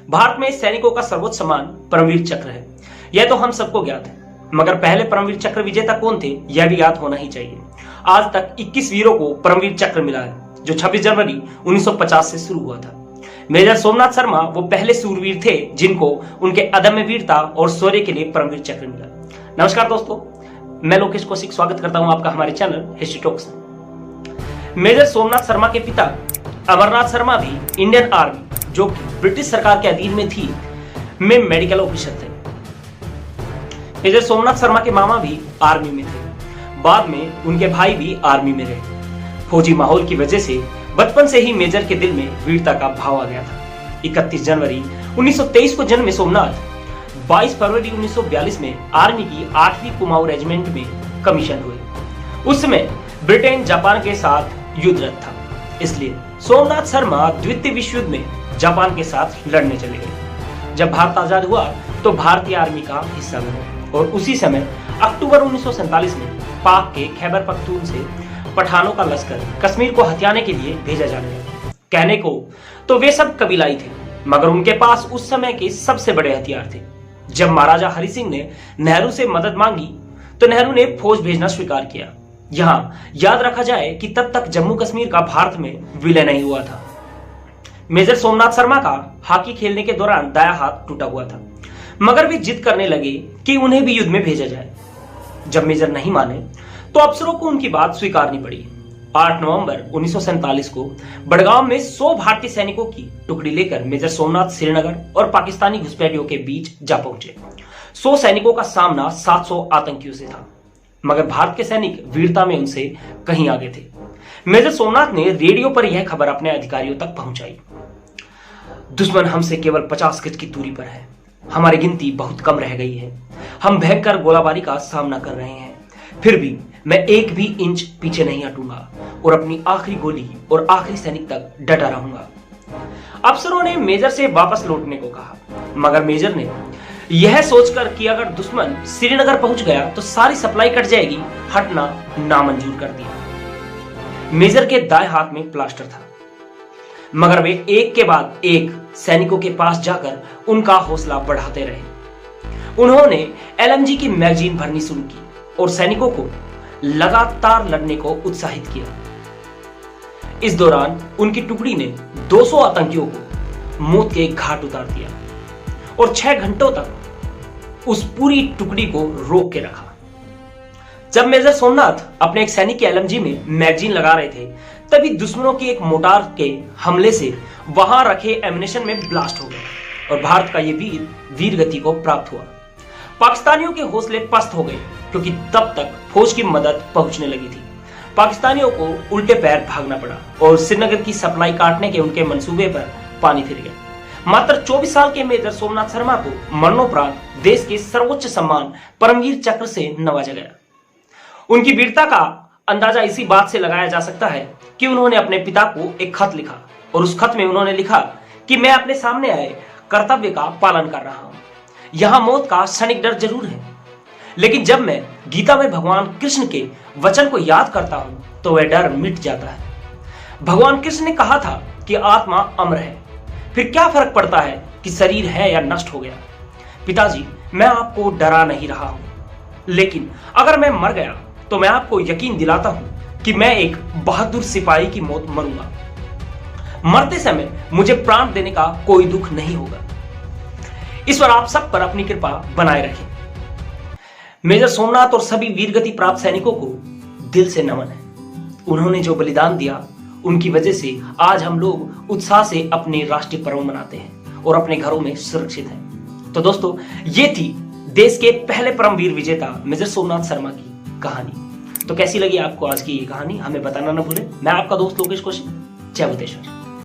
भारत में सैनिकों का सर्वोच्च सम्मान परमवीर चक्र है। यह तो हम सबको ज्ञात है, मगर पहले परमवीर चक्र विजेता कौन थे यह भी ज्ञात होना ही चाहिए। आज तक 21 वीरों को परमवीर चक्र मिला है, जो 26 जनवरी 1950 से शुरू हुआ था। मेजर सोमनाथ शर्मा वो पहले सूरवीर थे जिनको उनके अदम्य वीरता और शौर्य के लिए परमवीर चक्र मिला। नमस्कार दोस्तों, मैं लोकेश कौशिक स्वागत करता हूं आपका हमारे चैनल हिस्ट्री टॉक्स में। मेजर सोमनाथ शर्मा के पिता अमरनाथ शर्मा भी इंडियन आर्मी, जो ब्रिटिश सरकार के अधीन में थी, में मेडिकल ऑफिसर थे। मेजर सोमनाथ शर्मा के मामा भी आर्मी में थे। बाद में उनके भाई भी आर्मी में रहे। फौजी माहौल की वजह से बचपन से ही मेजर के दिल में वीरता का भाव आ गया था। 31 जनवरी 1923 को जन्मे सोमनाथ 22 फरवरी 1942 में आर्मी की 8वीं कुमाऊं रेजिमेंट में कमीशन हुए। उस समय ब्रिटेन जापान के साथ युद्धरत था, इसलिए सोमनाथ शर्मा द्वितीय विश्व युद्ध में जापान के साथ लड़ने चले गए। जब भारत आजाद हुआ तो भारतीय आर्मी का हिस्सा बने और उसी समय अक्टूबर 1947 में पाक के खैबर पख्तून से पठानों का लश्कर कश्मीर को हथियाने के लिए भेजा जाने लगा। कहने को तो वे सब कबीलाई थे, मगर उनके पास उस समय के सबसे बड़े हथियार थे। जब महाराजा हरि सिंह ने नेहरू से मदद मांगी तो नेहरू ने फौज भेजना स्वीकार किया। यहाँ याद रखा जाए कि तब तक जम्मू कश्मीर का भारत में विलय नहीं हुआ था। मेजर सोमनाथ शर्मा का हॉकी खेलने के दौरान दायां हाथ टूटा हुआ था, मगर वे जिद करने लगे कि उन्हें भी युद्ध में भेजा जाए। जब मेजर नहीं माने तो अफसरों को उनकी बात स्वीकारनी पड़ी। 8 नवंबर 1947 को बड़गांव में 100 भारतीय सैनिकों की टुकड़ी लेकर मेजर सोमनाथ श्रीनगर और पाकिस्तानी घुसपैठियों के बीच जा पहुंचे। 100 सैनिकों का सामना 700 आतंकियों से था, मगर भारत के सैनिक वीरता में उनसे कहीं आगे थे। मेजर सोमनाथ ने रेडियो पर यह खबर अपने अधिकारियों तक पहुंचाई। दुश्मन हमसे केवल 50 गज की दूरी पर है। हमारी गिनती बहुत कम रह गई है। हम भयंकर गोलाबारी का सामना कर रहे हैं, फिर भी मैं एक भी इंच पीछे नहीं हटूंगा और अपनी आखिरी गोली और आखिरी सैनिक तक डटा रहूंगा। अफसरों ने मेजर से वापस लौटने को कहा, मगर मेजर ने यह सोचकर कि अगर दुश्मन श्रीनगर पहुंच गया तो सारी सप्लाई कट जाएगी, हटना नामंजूर कर दिया। मेजर के दाएं हाथ में प्लास्टर था, मगर वे एक के बाद एक सैनिकों के पास जाकर उनका हौसला बढ़ाते रहे। उन्होंने एलएमजी की मैगजीन भरनी शुरू की और सैनिकों को लगातार लड़ने को उत्साहित किया। इस दौरान उनकी टुकड़ी ने 200 आतंकियों को मौत के घाट उतार दिया और 6 घंटों तक उस पूरी टुकड़ी को रोक के रखा। जब मेजर सोमनाथ अपने एक सैनिक के एलएमजी में मैगजीन लगा रहे थे, तभी दुश्मनों की एक मोटार के हमले से वहां रखे एमिनेशन में ब्लास्ट हो गया और भारत का यह वीर गति को प्राप्त हुआ। पाकिस्तानियों के हौसले पस्त हो गए, क्योंकि तब तक फौज की मदद पहुंचने लगी थी। पाकिस्तानियों को उल्टे पैर भागना पड़ा और श्रीनगर की सप्लाई काटने के उनके मंसूबे पर पानी फिर गया। मात्र 24 साल के मेजर सोमनाथ शर्मा को मरणोपरांत देश के सर्वोच्च सम्मान परमवीर चक्र से नवाजा गया। उनकी वीरता का अंदाजा इसी बात से लगाया जा सकता है कि उन्होंने अपने पिता को एक खत लिखा और उस खत में उन्होंने लिखा कि मैं अपने सामने आए कर्तव्य का पालन कर रहा हूं। यहां मौत का क्षणिक डर जरूर है, लेकिन जब मैं गीता में भगवान कृष्ण के वचन को याद करता हूं तो वह डर मिट जाता है। भगवान कृष्ण ने कहा था कि आत्मा अमर है, फिर क्या फर्क पड़ता है कि शरीर है या नष्ट हो गया। पिताजी, मैं आपको डरा नहीं रहा हूं, लेकिन अगर मैं मर गया तो मैं आपको यकीन दिलाता हूं कि मैं एक बहादुर सिपाही की मौत मरूंगा। मरते समय मुझे प्राण देने का कोई दुख नहीं होगा। ईश्वर आप सब पर अपनी कृपा बनाए रखे। मेजर सोमनाथ और सभी वीरगति प्राप्त सैनिकों को दिल से नमन है। उन्होंने जो बलिदान दिया, उनकी वजह से आज हम लोग उत्साह से अपने राष्ट्रीय पर्व मनाते हैं और अपने घरों में सुरक्षित हैं। तो दोस्तों, ये थी देश के पहले परमवीर विजेता मेजर सोमनाथ शर्मा की कहानी। तो कैसी लगी आपको आज की ये कहानी, हमें बताना ना भूलें। मैं आपका दोस्त लोकेश कौशिक। जय भूतेश्वर।